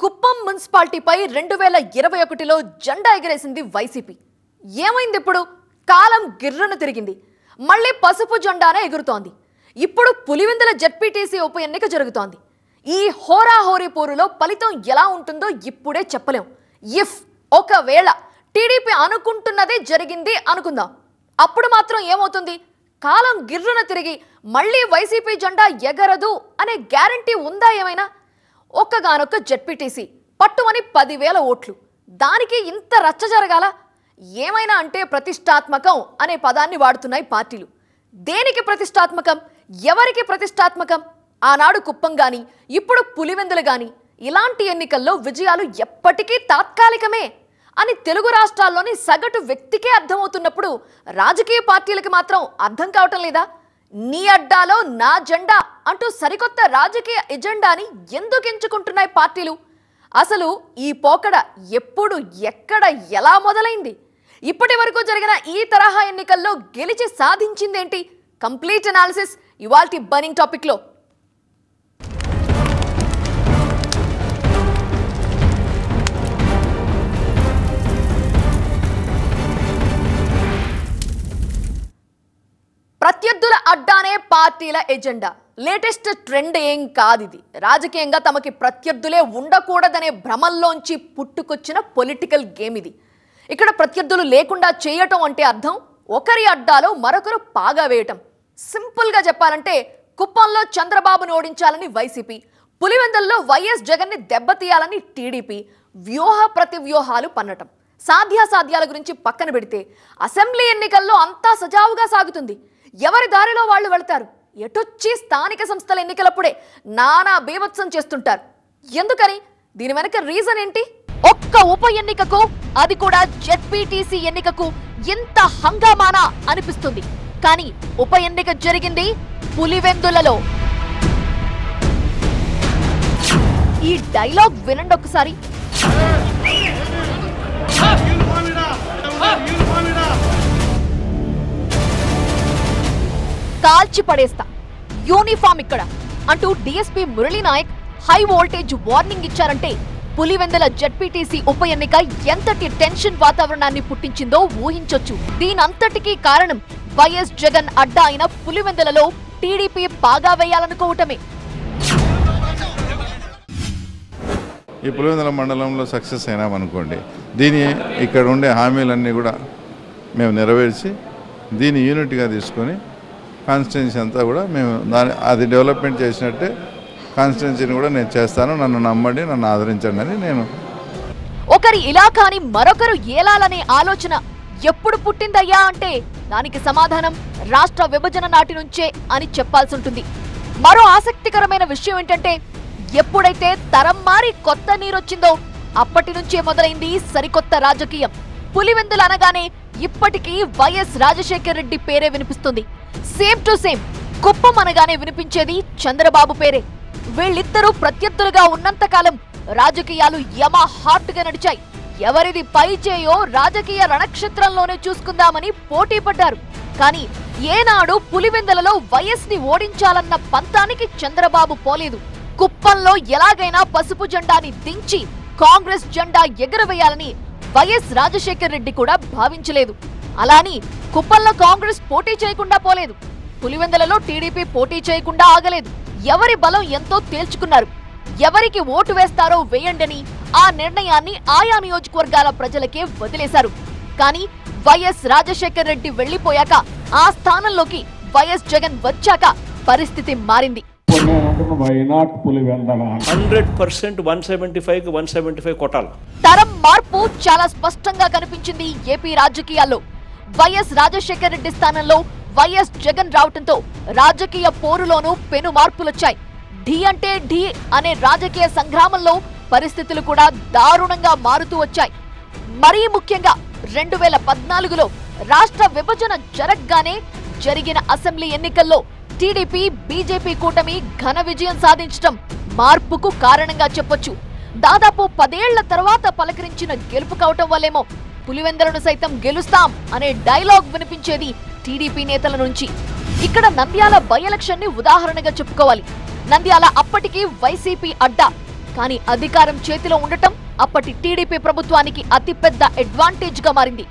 కుప్పం మున్సిపాలిటీపై 2021లో జెండా ఎగరేసింది వైసీపీ. ఏమైంది ఇప్పుడు? కాలం గిర్రును తిరిగింది. మళ్ళీ పసుపు జెండానే ఎగురుతోంది. ఇప్పుడు పులివెందుల జెడ్పీటీసీ ఉప ఎన్నిక జరుగుతోంది. ఈ హోరాహోరీ పోరులో ఫలితం ఎలా ఉంటుందో ఇప్పుడే చెప్పలేం. ఒకవేళ టీడీపీ అనుకుంటున్నదే జరిగింది అనుకుందాం, అప్పుడు మాత్రం ఏమవుతుంది? కాలం గిర్రున తిరిగి మళ్ళీ వైసీపీ జెండా ఎగరదు అనే గ్యారంటీ ఉందా ఏమైనా? ఒక్కగానొక్క జెడ్పీటీసీ పట్టుమని 10,000 ఓట్లు, దానికి ఇంత రచ్చ జరగాల? ఏమైనా అంటే ప్రతిష్టాత్మకం అనే పదాన్ని వాడుతున్నాయి పార్టీలు. దేనికి ప్రతిష్టాత్మకం? ఎవరికి ప్రతిష్టాత్మకం? ఆనాడు కుప్పం గాని, ఇప్పుడు పులివెందులు గాని ఇలాంటి ఎన్నికల్లో విజయాలు ఎప్పటికీ తాత్కాలికమే అని తెలుగు రాష్ట్రాల్లోని సగటు వ్యక్తికే అర్థమవుతున్నప్పుడు రాజకీయ పార్టీలకు మాత్రం అర్థం కావటం లేదా? నీ అడ్డాలో నా జెండా అంటూ సరికొత్త రాజకీయ ఎజెండాని ఎందుకు ఎంచుకుంటున్నాయి పార్టీలు? అసలు ఈ పోకడ ఎప్పుడు, ఎక్కడ, ఎలా మొదలైంది? ఇప్పటి వరకు జరిగిన ఈ తరహా ఎన్నికల్లో గెలిచి సాధించిందేంటి? కంప్లీట్ అనాలిసిస్ ఇవాల్టి బర్నింగ్ టాపిక్ లో. ప్రత్యర్థుల అడ్డానే పార్టీల ఎజెండా. లేటెస్ట్ ట్రెండ్ ఏం కాదిది. రాజకీయంగా తమకి ప్రత్యర్థులే ఉండకూడదనే భ్రమల్లోంచి పుట్టుకొచ్చిన పొలిటికల్ గేమ్ ఇది. ఇక్కడ ప్రత్యర్థులు లేకుండా చేయటం అంటే అర్థం ఒకరి అడ్డాలో మరొకరు పాగా వేయటం. సింపుల్గా చెప్పాలంటే కుప్పంలో చంద్రబాబును ఓడించాలని వైసీపీ, పులివెందుల్లో వైఎస్ జగన్ని దెబ్బతీయాలని టీడీపీ వ్యూహ ప్రతివ్యూహాలు పన్నటం. సాధ్యాసాధ్యాల గురించి పక్కన పెడితే అసెంబ్లీ ఎన్నికల్లో అంతా సజావుగా సాగుతుంది. ఎవరి దారిలో వాళ్ళు వెళ్తారు. ఎటొచ్చి స్థానిక సంస్థల ఎన్నికలప్పుడే నానా బీభత్సం చేస్తుంటారు. ఎందుకని? దీని వెనక రీజన్ ఏంటి? ఒక్క ఉప ఎన్నికకు, అది కూడా జెడ్పీటీసీ ఎన్నికకు ఎంత హంగామానా అనిపిస్తుంది. కానీ ఉప ఎన్నిక జరిగింది పులివెందులలో. ఈ డైలాగ్ వినండి ఒకసారి. కాల్చి పడేస్తా, యూనిఫామ్ ఇక్కడ అంటూ DSP Murali Naik high voltage warning ఇచ్చారంటే పులివెందుల జెడ్పీటీసీ ఉప ఎన్నిక ఎంతటి టెన్షన్ వాతావరణాన్ని పుట్టించిందో ఊహించొచ్చు. దీనంతటికీ కారణం వైఎస్ జగన్ అడ్డా అయిన పులివెందులలో టీడీపీ పాగా వేయాలనుకోవటమే. ఈ పులివెందుల మండలంలో సక్సెస్ అయినామనుకోండి, దీని ఇక్కడ ఉండే హామీలన్నీ కూడా మేము నెరవేర్చి దీన్ని యూనిట్గా తీసుకొని కాన్స్టిట్యున్సీ అంతా కూడా మేము అది డెవలప్మెంట్ చేసినట్టే కాన్స్టిట్యున్సీని కూడా నేను చేస్తాను, నన్ను నమ్మండి, నన్ను ఆదరించండి అని నేను. ఒకరి ఇలాకాని మరొకరు ఏలాలనే ఆలోచన ఎప్పుడు పుట్టిందయ్యా అంటే దానికి సమాధానం రాష్ట్ర విభజన నాటి నుంచే అని చెప్పాల్సి ఉంటుంది. మరో ఆసక్తికరమైన విషయం ఏంటంటే ఎప్పుడైతే తరం మారి కొత్త నీరొచ్చిందో అప్పటి నుంచే మొదలైంది సరికొత్త రాజకీయం. పులివెందులు అనగానే ఇప్పటికీ వైఎస్ రాజశేఖర్ రెడ్డి పేరే వినిపిస్తుంది. సేమ్ టు సేమ్ కుప్పం అనగానే వినిపించేది చంద్రబాబు పేరే. వీళ్ళిద్దరూ ప్రత్యర్థులుగా ఉన్నంతకాలం రాజకీయాలు యమ హాట్ గా నడిచాయి. ఎవరిది పై చేయో రాజకీయ రణక్షేత్రంలోనే చూసుకుందామని పోటీ పడ్డారు. కానీ ఏనాడు పులివెందులలో వైఎస్ ని ఓడించాలన్న పంతానికి చంద్రబాబు పోలేదు. కుప్పంలో ఎలాగైనా పసుపు జెండాని దించి కాంగ్రెస్ జెండా ఎగరవేయాలని వైఎస్ రాజశేఖర్ రెడ్డి కూడా భావించలేదు. అలాని కుప్పంలో కాంగ్రెస్ పోటీ చేయకుండా పోలేదు. పులివెందులలో టీడీపీ పోటీ చేయకుండా ఆగలేదు. ఎవరి బలం ఎంతో తేల్చుకున్నారు. ఎవరికి ఓటు వేస్తారో వేయండని ఆ నిర్ణయాన్ని ఆయా నియోజకవర్గాల ప్రజలకే వదిలేశారు. కానీ వైఎస్ రాజశేఖర్ రెడ్డి వెళ్లిపోయాక, ఆ స్థానంలోకి వైఎస్ జగన్ వచ్చాక పరిస్థితి మారింది. 100% 175 175 కొట్టాలి. తరం మార్పు చాలా స్పష్టంగా కనిపించింది ఏపీ రాజకీయాల్లో. వైఎస్ రాజశేఖర్ రెడ్డి స్థానంలో వైఎస్ జగన్ రావటంతో రాజకీయ పోరులోనూ పెను మార్పులొచ్చాయి. ఢీ అంటే ఢీ అనే రాజకీయ సంగ్రామంలో పరిస్థితులు కూడా దారుణంగా మారుతూ వచ్చాయి. మరీ ముఖ్యంగా 2014లో రాష్ట్ర విభజన జరగ్గానే జరిగిన అసెంబ్లీ ఎన్నికల్లో టీడీపీ బీజేపీ కూటమి ఘన విజయం సాధించడం మార్పుకు కారణంగా చెప్పొచ్చు. దాదాపు 10 ఏళ్ల తర్వాత పలకరించిన గెలుపు కావటం వల్లేమో పులివెందులను సైతం గెలుస్తాం అనే డైలాగ్ వినిపించేది టీడీపీ నేతల నుంచి. ఇక్కడ నంద్యాల బై ఎలక్షన్ ని ఉదాహరణగా చెప్పుకోవాలి. నంద్యాల అప్పటికి వైసీపీ అడ్డా. కానీ అధికారం చేతిలో ఉండటం అప్పటి టీడీపీ ప్రభుత్వానికి అతిపెద్ద అడ్వాంటేజ్ గా మారింది.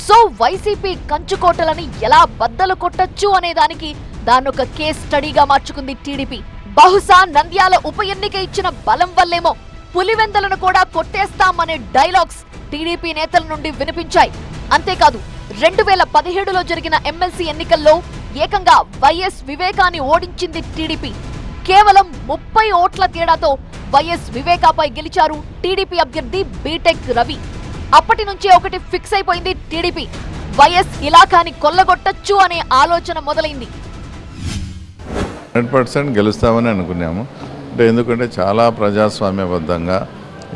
సో వైసీపీ కంచుకోటలని ఎలా బద్దలు కొట్టొచ్చు అనే దానికి దాన్నొక కేస్ స్టడీగా మార్చుకుంది టీడీపీ. బహుశా నంద్యాల ఉప ఎన్నిక ఇచ్చిన బలం వల్లేమో పులివెందలను కూడా కొట్టేస్తామనే డైలాగ్స్ టీడీపీ నేతల నుండి వినిపించాయి. అంతేకాదు 2017లో జరిగిన ఎమ్మెల్సీ ఎన్నికల్లో ఏకంగా వైఎస్ వివేకాన్ని ఓడించింది టీడీపీ. కేవలం 30 ఓట్ల తేడాతో వైఎస్ వివేకాపై గెలిచారు టీడీపీ అభ్యర్థి బీటెక్ రవి. అప్పటి నుంచే ఒకటి ఫిక్స్ అయిపోయింది టీడీపీ, వైఎస్ ఇలాకాని కొల్లగొట్టొచ్చు అనే ఆలోచన మొదలైంది. 100% గెలుస్తామని అనుకున్నాము. అంటే ఎందుకంటే చాలా ప్రజాస్వామ్యబద్ధంగా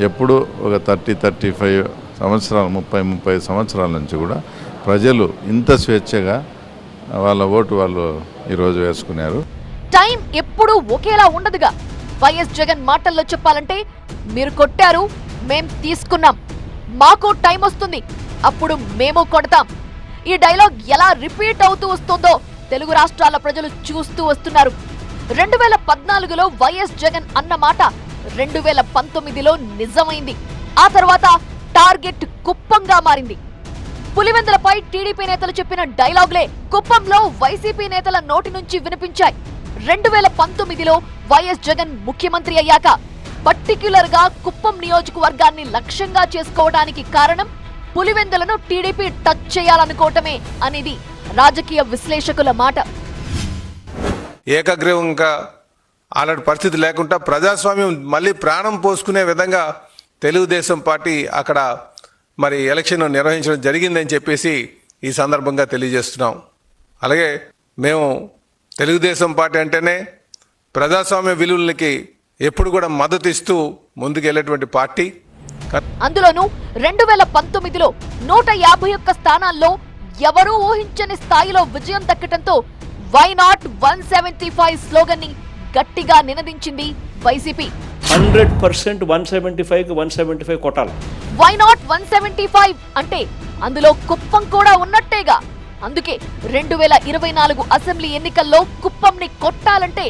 ఎప్పుడు ఒక 30-35 సంవత్సరాలు 30-35 సంవత్సరాల నుంచి కూడా ప్రజలు ఇంత స్వేచ్ఛగా వాళ్ళ ఓటు వాళ్ళు ఈరోజు వేసుకున్నారు. టైం ఎప్పుడూ ఒకేలా ఉండదుగా. వైఎస్ జగన్ మాటల్లో చెప్పాలంటే, మీరు కొట్టారు, మేం తీసుకున్నాం, మాకు టైం వస్తుంది, అప్పుడు మేము కొడతాం. ఈ డైలాగ్ ఎలా రిపీట్ అవుతూ వస్తుందో తెలుగు రాష్ట్రాల ప్రజలు చూస్తూ వస్తున్నారు. 2014లో వైఎస్ జగన్ అన్న మాట 2019లో నిజమైంది. ఆ తర్వాత టార్గెట్ కుప్పంగా మారింది. పులివెందులపై టీడీపీ నేతలు చెప్పిన డైలాగులే కుప్పంలో వైసీపీ నేతల నోటి నుంచి వినిపించాయి. 2019లో వైఎస్ జగన్ ముఖ్యమంత్రి అయ్యాక పర్టిక్యులర్ గా కుప్పం నియోజకవర్గాన్ని లక్ష్యంగా చేసుకోవడానికి కారణం పులివెందులను టీడీపీ టచ్ చేయాలనుకోవటమే అనేది రాజకీయ విశ్లేషకుల మాట. ఏకగ్రీవంగా అలాంటి పరిస్థితి లేకుండా ప్రజాస్వామ్యం మళ్ళీ ప్రాణం పోసుకునే విధంగా తెలుగుదేశం పార్టీ అక్కడ మరి ఎలక్షన్ నిర్వహించడం జరిగిందని చెప్పేసి ఈ సందర్భంగా తెలియజేస్తున్నాం. అలాగే మేము తెలుగుదేశం పార్టీ అంటేనే ప్రజాస్వామ్య విలువలకి ఎప్పుడు కూడా మద్దతు ఇస్తూ ముందుకెళ్లేటువంటి పార్టీ. అందులోనూ 2019లో 151 స్థానాల్లో ఎవరూ ఊహించని స్థాయిలో విజయం దక్కటంతో వై నాట్ 175 స్లోగన్ ని గట్టిగా నినదించింది వైసీపీ. 100% 175కి 175 కొట్టాలి. వై నాట్ 175 అంటే అందులో కుప్పం కూడా ఉన్నట్టేగా. అందుకే 2024 అసెంబ్లీ ఎన్నికల్లో కుప్పంని కొట్టాలంటే,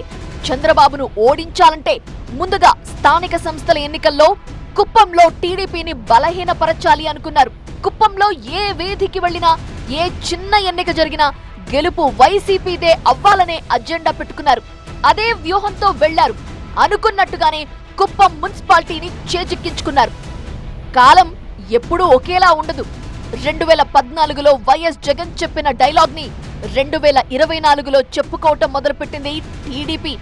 చంద్రబాబును ఓడించాలంటే ముందుగా స్థానిక సంస్థల ఎన్నికల్లో కుప్పంలో టీడీపీని బలహీనపరచాలి అనుకున్నారు. కుప్పంలో ఏ వేదికి వెళ్లినా, ఏ చిన్న ఎన్నిక జరిగినా గెలుపు వైసీపీదే అవ్వాలనే అజెండా పెట్టుకున్నారు. అదే వ్యూహంతో వెళ్లారు. అనుకున్నట్టుగానే కుప్పం మున్సిపాలిటీని చేజిక్కించుకున్నారు. కాలం ఎప్పుడూ ఒకేలా ఉండదు. 2014లో వైఎస్ జగన్ చెప్పిన డైలాగ్ ని 2024లో చెప్పుకోవటం మొదలుపెట్టింది టీడీపీ.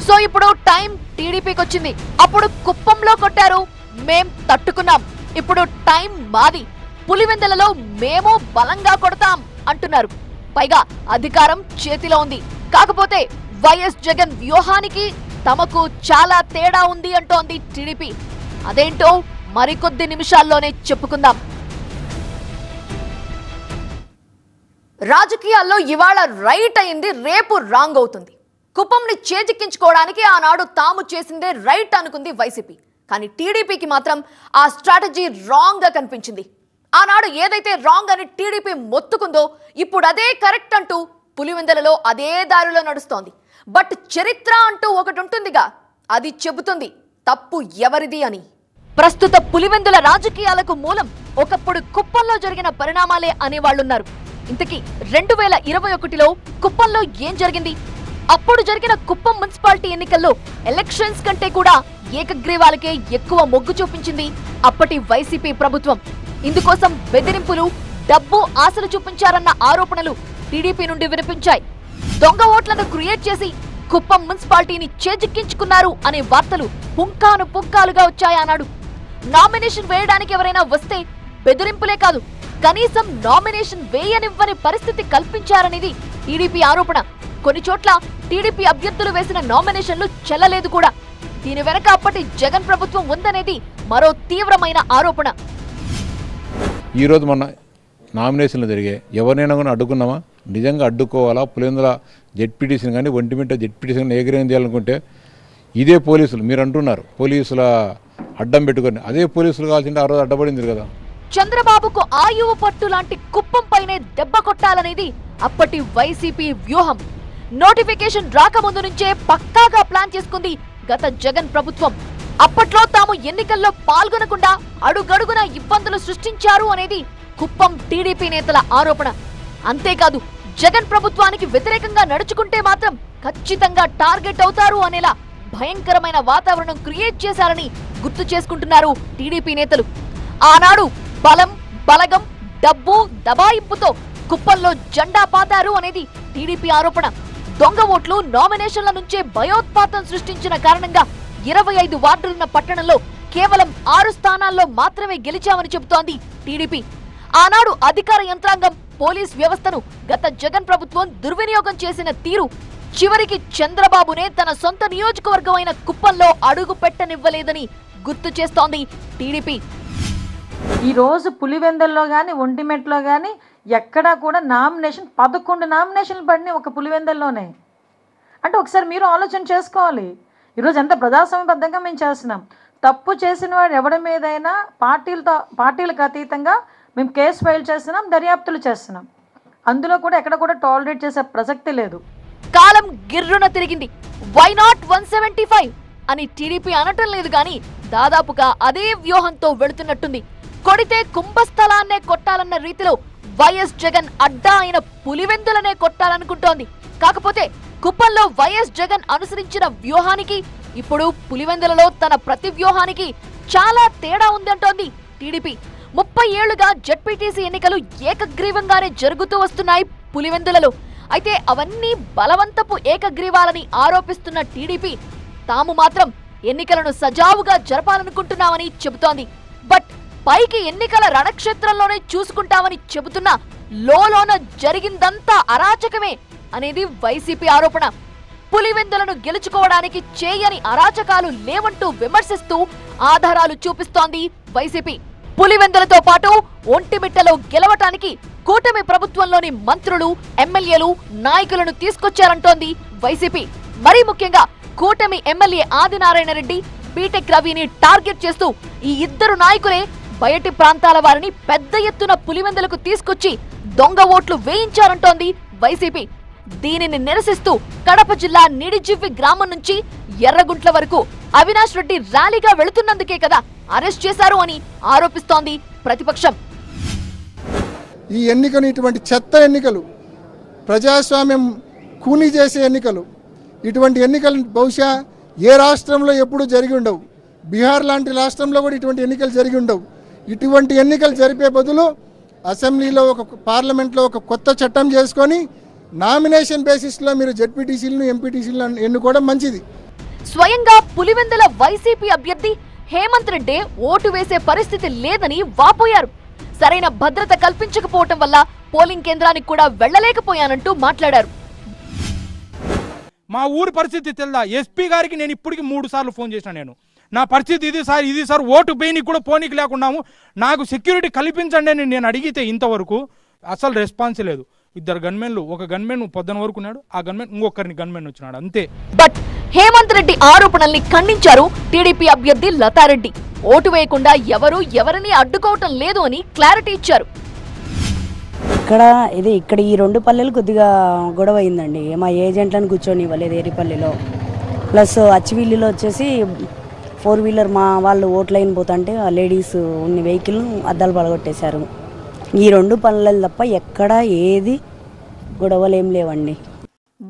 సో ఇప్పుడు టైం టీడీపీకి వచ్చింది. అప్పుడు కుప్పంలో కొట్టారు, మేం తట్టుకున్నాం. ఇప్పుడు టైం మాది, పులివెందులలో మేము బలంగా కొడతాం అంటున్నారు. పైగా అధికారం చేతిలో ఉంది. కాకపోతే వైఎస్ జగన్ వ్యూహానికి తమకు చాలా తేడా ఉంది అంటోంది టీడీపీ. అదేంటో మరికొద్ది నిమిషాల్లోనే చెప్పుకుందాం. రాజకీయాల్లో ఇవాళ రైట్ అయింది, రేపు రాంగ్ అవుతుంది. కుప్పంని చేజిక్కించుకోవడానికి ఆనాడు తాము చేసిందే రైట్ అనుకుంది వైసీపీ. కానీ టీడీపీకి మాత్రం ఆ స్ట్రాటజీ రాంగ్ గా కనిపించింది. ఆనాడు ఏదైతే రాంగ్ అని టీడీపీ మొత్తుకుందో ఇప్పుడు అదే కరెక్ట్ అంటూ పులివెందులలో అదే దారిలో నడుస్తోంది. బట్ చరిత్ర అంటూ ఒకటి ఉంటుందిగా, అది చెబుతుంది తప్పు ఎవరిది అని. ప్రస్తుత పులివెందుల రాజకీయాలకు మూలం ఒకప్పుడు కుప్పంలో జరిగిన పరిణామాలే అనేవాళ్లున్నారు. ఇంతకీ 2021లో కుప్పంలో ఏం జరిగింది? అప్పుడు జరిగిన కుప్పం మున్సిపాలిటీ ఎన్నికల్లో ఎలక్షన్స్ కంటే కూడా ఏకగ్రీవాలకే ఎక్కువ మొగ్గు చూపించింది అప్పటి వైసీపీ ప్రభుత్వం. ఇందుకోసం బెదిరింపులు, డబ్బు ఆశలు చూపించారన్న ఆరోపణలు టీడీపీ నుండి వినిపించాయి. దొంగ ఓట్లను క్రియేట్ చేసి కుప్పం మున్సిపాలిటీని చేజిక్కించుకున్నారు అనే వార్తలు పుంకాను పుంకాలుగా వచ్చాయన్నాడు. నామినేషన్ వేయడానికి ఎవరైనా వస్తే బెదిరింపులే కాదు, కనీసం నామినేషన్ వేయనివ్వని పరిస్థితి కల్పించారనేది టీడీపీ ఆరోపణ. కొన్ని చోట్ల టీడీపీ అభ్యర్థులు వేసిన నామినేషన్లు చెల్లలేదు కూడా. దీని వెనక అప్పటి జగన్ ప్రభుత్వం ఉందనేది మరో తీవ్రమైన ఆరోపణ. ఈరోజు మొన్న నామినేషన్లు జరిగాయి, ఎవరినైనా కూడా అడ్డుకున్నామా? నిజంగా అడ్డుకోవాలా? పులివెందుల జెడ్పీటీసీని కానీ ఒంటిమిట్ట జెడ్పీటీసీని ఏకగ్రీవం చేయాలనుకుంటే ఇదే పోలీసులు, మీరు అంటున్నారు పోలీసుల అడ్డం పెట్టుకొని, అదే పోలీసులు కావాల్సింటే ఆ రోజు అడ్డపడింది కదా. చంద్రబాబుకు ఆయువు పట్టు లాంటి కుప్పం పైనే దెబ్బ కొట్టాలనేది అప్పటి వైసీపీ వ్యూహం. నోటిఫికేషన్ రాకముందు నుంచే పక్కాగా ప్లాన్ చేసుకుంది గత జగన్ ప్రభుత్వం. అప్పట్లో తాము ఎన్నికల్లో పాల్గొనకుండా అడుగడుగున ఇబ్బందులు సృష్టించారు అనేది కుప్పం టీడీపీ నేతల ఆరోపణ. అంతేకాదు జగన్ ప్రభుత్వానికి వ్యతిరేకంగా నడుచుకుంటే మాత్రం ఖచ్చితంగా టార్గెట్ అవుతారు అనేలా భయంకరమైన వాతావరణం క్రియేట్ చేశారని గుర్తు చేసుకుంటున్నారు టీడీపీ నేతలు. ఆనాడు బలం, బలగం, డబ్బు, దబాయింపుతో కుప్పంలో జెండా పాతారు అనేది టీడీపీ ఆరోపణ. దొంగ ఓట్లు నామినేషన్ల నుంచే భయోత్పాతం సృష్టించిన కారణంగా 25 వార్డులున్న పట్టణంలో కేవలం 6 స్థానాల్లో మాత్రమే గెలిచామని చెబుతోంది టీడీపీ. ఆనాడు అధికార యంత్రాంగం, పోలీస్ వ్యవస్థను గత జగన్ ప్రభుత్వం దుర్వినియోగం చేసిన తీరు చివరికి చంద్రబాబునే తన సొంత నియోజకవర్గం అయిన కుప్పంలో అడుగు పెట్టనివ్వలేదని గుర్తు చేస్తోంది టీడీపీ. ఈ రోజు పులివెందుల్లో కానీ ఒంటిమిట్టలో కానీ ఎక్కడా కూడా 11 నామినేషన్లు పడినాయి ఒక పులివెందుల్లోనే. అంటే ఒకసారి మీరు ఆలోచన చేసుకోవాలి. ఈరోజు ఎంత ప్రజాస్వామ్యబద్ధంగా మేము చేస్తున్నాం. తప్పు చేసిన వాడు ఎవరి మీదైనా పార్టీలకు అతీతంగా మేము కేసు ఫైల్ చేస్తున్నాం, దర్యాప్తులు చేస్తున్నాం. అందులో కూడా ఎక్కడ కూడా టాలరేట్ చేసే ప్రసక్తి లేదు. కాలం గిర్రున తిరిగింది. వై నాట్ 175 అని టీడీపీ అనటం లేదు కానీ దాదాపుగా అదే వ్యూహంతో వెళుతున్నట్టుంది. కొడితే కుంభస్థలాన్నే కొట్టాలన్న రీతిలో వైఎస్ జగన్ అడ్డా అయిన పులివెందులనే కొట్టాలనుకుంటోంది. కాకపోతే కుప్పంలో వైఎస్ జగన్ అనుసరించిన వ్యూహానికి ఇప్పుడు పులివెందులలో తన ప్రతి వ్యూహానికి చాలా తేడా ఉందంటోంది టీడీపీ. 30 ఏళ్లుగా జెడ్పీటీసీ ఎన్నికలు ఏకగ్రీవంగానే జరుగుతూ వస్తున్నాయి పులివెందులలో. అయితే అవన్నీ బలవంతపు ఏకగ్రీవాలని ఆరోపిస్తున్న టీడీపీ తాము మాత్రం ఎన్నికలను సజావుగా జరపాలనుకుంటున్నామని చెబుతోంది. బట్ పైకి ఎన్నికల రణక్షేత్రంలోనే చూసుకుంటామని చెబుతున్నా లోలోన జరిగిందంతా అరాచకమే అనేది వైసీపీ ఆరోపణ. పులివెందులను గెలుచుకోవడానికి చేయని అరాచకాలు లేవంటూ విమర్శిస్తూ ఆధారాలు చూపిస్తోంది వైసీపీ. పులివెందులతో పాటు ఒంటిమిట్టలో గెలవటానికి కూటమి ప్రభుత్వంలోని మంత్రులు, ఎమ్మెల్యేలు, నాయకులను తీసుకొచ్చారంటోంది వైసీపీ. మరీ ముఖ్యంగా కూటమి ఎమ్మెల్యే ఆదినారాయణ రెడ్డి, బీటెక్ రవిని టార్గెట్ చేస్తూ ఈ ఇద్దరు నాయకులే బయటి ప్రాంతాల వారిని పెద్ద ఎత్తున పులివెందులకు తీసుకొచ్చి దొంగ ఓట్లు వేయించారంటోంది వైసీపీ. దీనిని నిరసిస్తూ కడప జిల్లా నిడిజివ్వి గ్రామం నుంచి ఎర్రగుంట్ల వరకు అవినాష్ రెడ్డి ర్యాలీగా వెళుతున్నందుకే కదా అరెస్ట్ చేశారు అని ఆరోపిస్తోంది ప్రతిపక్షం. ఈ ఎన్నికలు ఇటువంటి చెత్త ఎన్నికలు, ప్రజాస్వామ్యం కూనీ చేసే ఎన్నికలు, ఇటువంటి ఎన్నికలు బహుశా ఏ రాష్ట్రంలో ఎప్పుడూ జరిగి ఉండవు. బీహార్ లాంటి రాష్ట్రంలో కూడా ఇటువంటి ఎన్నికలు జరిగి ఉండవు. ఇటువంటి ఎన్నికలు జరిపే బదులు అసెంబ్లీలో పార్లమెంట్లో ఒక కొత్త చట్టం చేసుకొని నామినేషన్ బేసిస్లో మీరు జెడ్పీటీసీలను, ఎంపీటీసీలను ఎన్నుకోవడం మంచిది. స్వయంగా పులివెందుల వైసీపీ అభ్యర్థి హేమంత్ రెడ్డి ఓటు వేసే పరిస్థితి లేదని వాపోయారు. సరైన భద్రత కల్పించకపోవటం వల్ల పోలింగ్ కేంద్రానికి కూడా వెళ్లలేకపోయానంటూ మాట్లాడారు. మా ఊరి పరిస్థితి తెల్దా? ఎస్పీ గారికి నేను ఇప్పటికి 3 సార్లు ఫోన్ చేసిన. నా పరిస్థితి ఇది సార్ ఓటు పోయినకి కూడా పోనీకి లేకున్నాము, నాకు సెక్యూరిటీ కల్పించండి అని నేను అడిగితే ఇంతవరకు అసలు రెస్పాన్స్ లేదు. 2 గన్మెన్లు, ఒక గన్మెన్ పొద్దున వరకు ఉన్నాడు, ఆ గన్మెన్ ఇంకొకరిని గన్మెన్ వచ్చినాడు అంతే. బట్ హేమంత్ రెడ్డి ఆరోపణల్ని ఖండించారు టీడీపీ అభ్యర్థి లతారెడ్డి. ఓటు వేయకుండా ఎవరిని అడ్డుకోవటం లేదు అని క్లారిటీ ఇచ్చారు. ఇక్కడ ఈ 2 పల్లెలు కొద్దిగా గొడవ అయిందండి. మా ఏజెంట్లను కూర్చొని ఇవ్వలేదు ఏరిపల్లిలో. ప్లస్ అచ్చివిల్లిలో వచ్చేసి 4 వీలర్ మా వాళ్ళు ఓట్లైన్ పోతుంటే ఆ లేడీస్ ఉన్న వెహికల్ అద్దాలు పడగొట్టేశారు. ఈ 2 పనులు తప్ప ఎక్కడా ఏది గొడవలు ఏం లేవండి.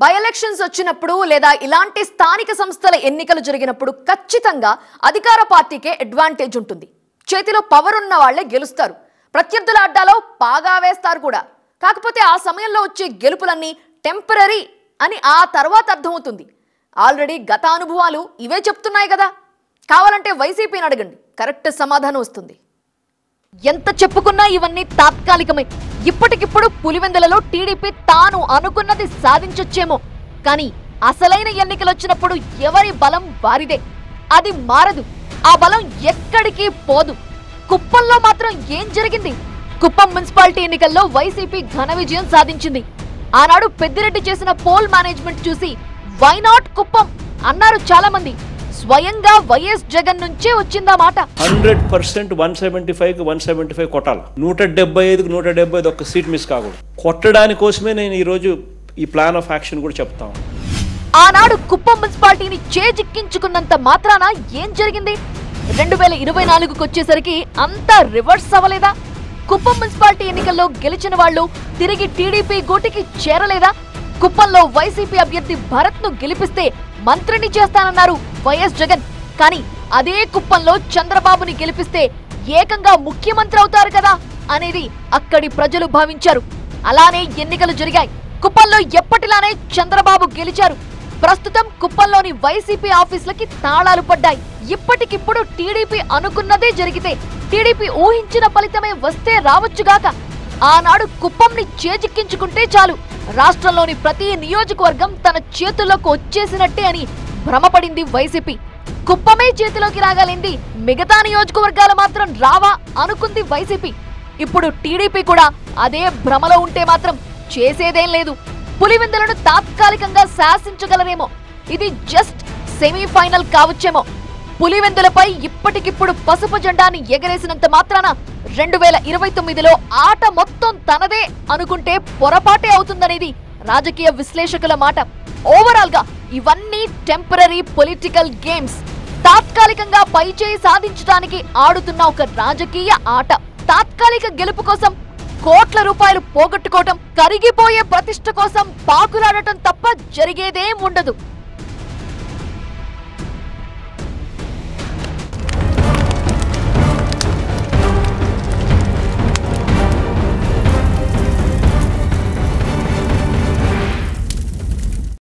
బై ఎలక్షన్స్ వచ్చినప్పుడు లేదా ఇలాంటి స్థానిక సంస్థల ఎన్నికలు జరిగినప్పుడు ఖచ్చితంగా అధికార పార్టీకే అడ్వాంటేజ్ ఉంటుంది. చేతిలో పవర్ ఉన్న వాళ్లే గెలుస్తారు, ప్రత్యర్థుల అడ్డాలో పాగా వేస్తారు కూడా. కాకపోతే ఆ సమయంలో వచ్చే గెలుపులన్నీ టెంపరరీ అని ఆ తర్వాత అర్థమవుతుంది. ఆల్రెడీ గత అనుభవాలు ఇవే చెప్తున్నాయి కదా. కావాలంటే వైసీపీని అడగండి, కరెక్ట్ సమాధానం వస్తుంది. ఎంత చెప్పుకున్నా ఇవన్నీ తాత్కాలికమే. ఇప్పటికిప్పుడు పులివెందులలో టీడీపీ తాను అనుకున్నది సాధించొచ్చేమో, కానీ అసలైన ఎన్నికలు వచ్చినప్పుడు ఎవరి బలం వారిదే. అది మారదు, ఆ బలం ఎక్కడికి పోదు. కుప్పంలో మాత్రం ఏం జరిగింది? కుప్పం మున్సిపాలిటీ ఎన్నికల్లో వైసీపీ ఘన విజయం సాధించింది. ఆనాడు పెద్దిరెడ్డి చేసిన పోల్ మేనేజ్మెంట్ చూసి వై నాట్ కుప్పం అన్నారు చాలా మంది. స్వయంగా వైఎస్ జగన్ నుంచే వచ్చిందా మాట. 100% 175కి 175 కొట్టాలి. 175కి 175 ఒక్క సీట్ మిస్ కాకూడదు. కొట్టడాని కోసమే నేను ఈరోజు ఈ ప్లాన్ ఆఫ్ యాక్షన్ కూడా చెప్తాను. ఆనాడు కుప్పం మున్సిపాలిటీని చేజిక్కించుకున్నంత మాత్రాన ఏం జరిగింది? 2024కు వచ్చేసరికి అంతా రివర్స్ అవ్వలేదా? కుప్పం మున్సిపాలిటీ ఎన్నికల్లో గెలిచిన వాళ్ళు తిరిగి టీడీపీ గూటికి చేరలేదా? కుప్పంలో వైసీపీ అభ్యర్థి భరత్ ను గెలిపిస్తే మంత్రిని చేస్తానన్నారు వైఎస్ జగన్. కానీ అదే కుప్పంలో చంద్రబాబుని గెలిపిస్తే ఏకంగా ముఖ్యమంత్రి అవుతారు కదా అనేది అక్కడి ప్రజలు భావించారు. అలానే ఎన్నికలు జరిగాయి. కుప్పంలో ఎప్పటిలానే చంద్రబాబు గెలిచారు. ప్రస్తుతం కుప్పంలోని వైసీపీ ఆఫీసులకి తాళాలు పడ్డాయి. ఇప్పటికిప్పుడు టీడీపీ అనుకున్నదే జరిగితే, టీడీపీ ఊహించిన ఫలితమే వస్తే రావచ్చుగాక. ఆనాడు కుప్పంని చేజిక్కించుకుంటే చాలు, రాష్ట్రంలోని ప్రతి నియోజకవర్గం తన చేతుల్లోకి వచ్చేసినట్టే అని భ్రమపడింది వైసీపీ. కుప్పమే చేతిలోకి రాగలింది, మిగతా నియోజకవర్గాలు మాత్రం రావా అనుకుంది వైసీపీ. ఇప్పుడు టీడీపీ కూడా అదే భ్రమలో ఉంటే మాత్రం చేసేదేం లేదు. పులివెందులను తాత్కాలికంగా శాసించగలరేమో. ఇది జస్ట్ సెమీఫైనల్ కావచ్చేమో. పులివెందులపై ఇప్పటికిప్పుడు పసుపు జెండాని ఎగరేసినంత మాత్రాన 2029లో ఆట మొత్తం తనదే అనుకుంటే పొరపాటే అవుతుందనేది రాజకీయ విశ్లేషకుల మాట. ఓవరాల్ గా ఇవన్నీ టెంపరరీ పొలిటికల్ గేమ్స్. తాత్కాలికంగా పైచేయి సాధించడానికి ఆడుతున్న ఒక రాజకీయ ఆట. తాత్కాలిక గెలుపు కోసం కోట్ల రూపాయలు పోగొట్టుకోవటం, కరిగిపోయే ప్రతిష్ట కోసం పాకులాడటం తప్ప జరిగేదేం ఉండదు.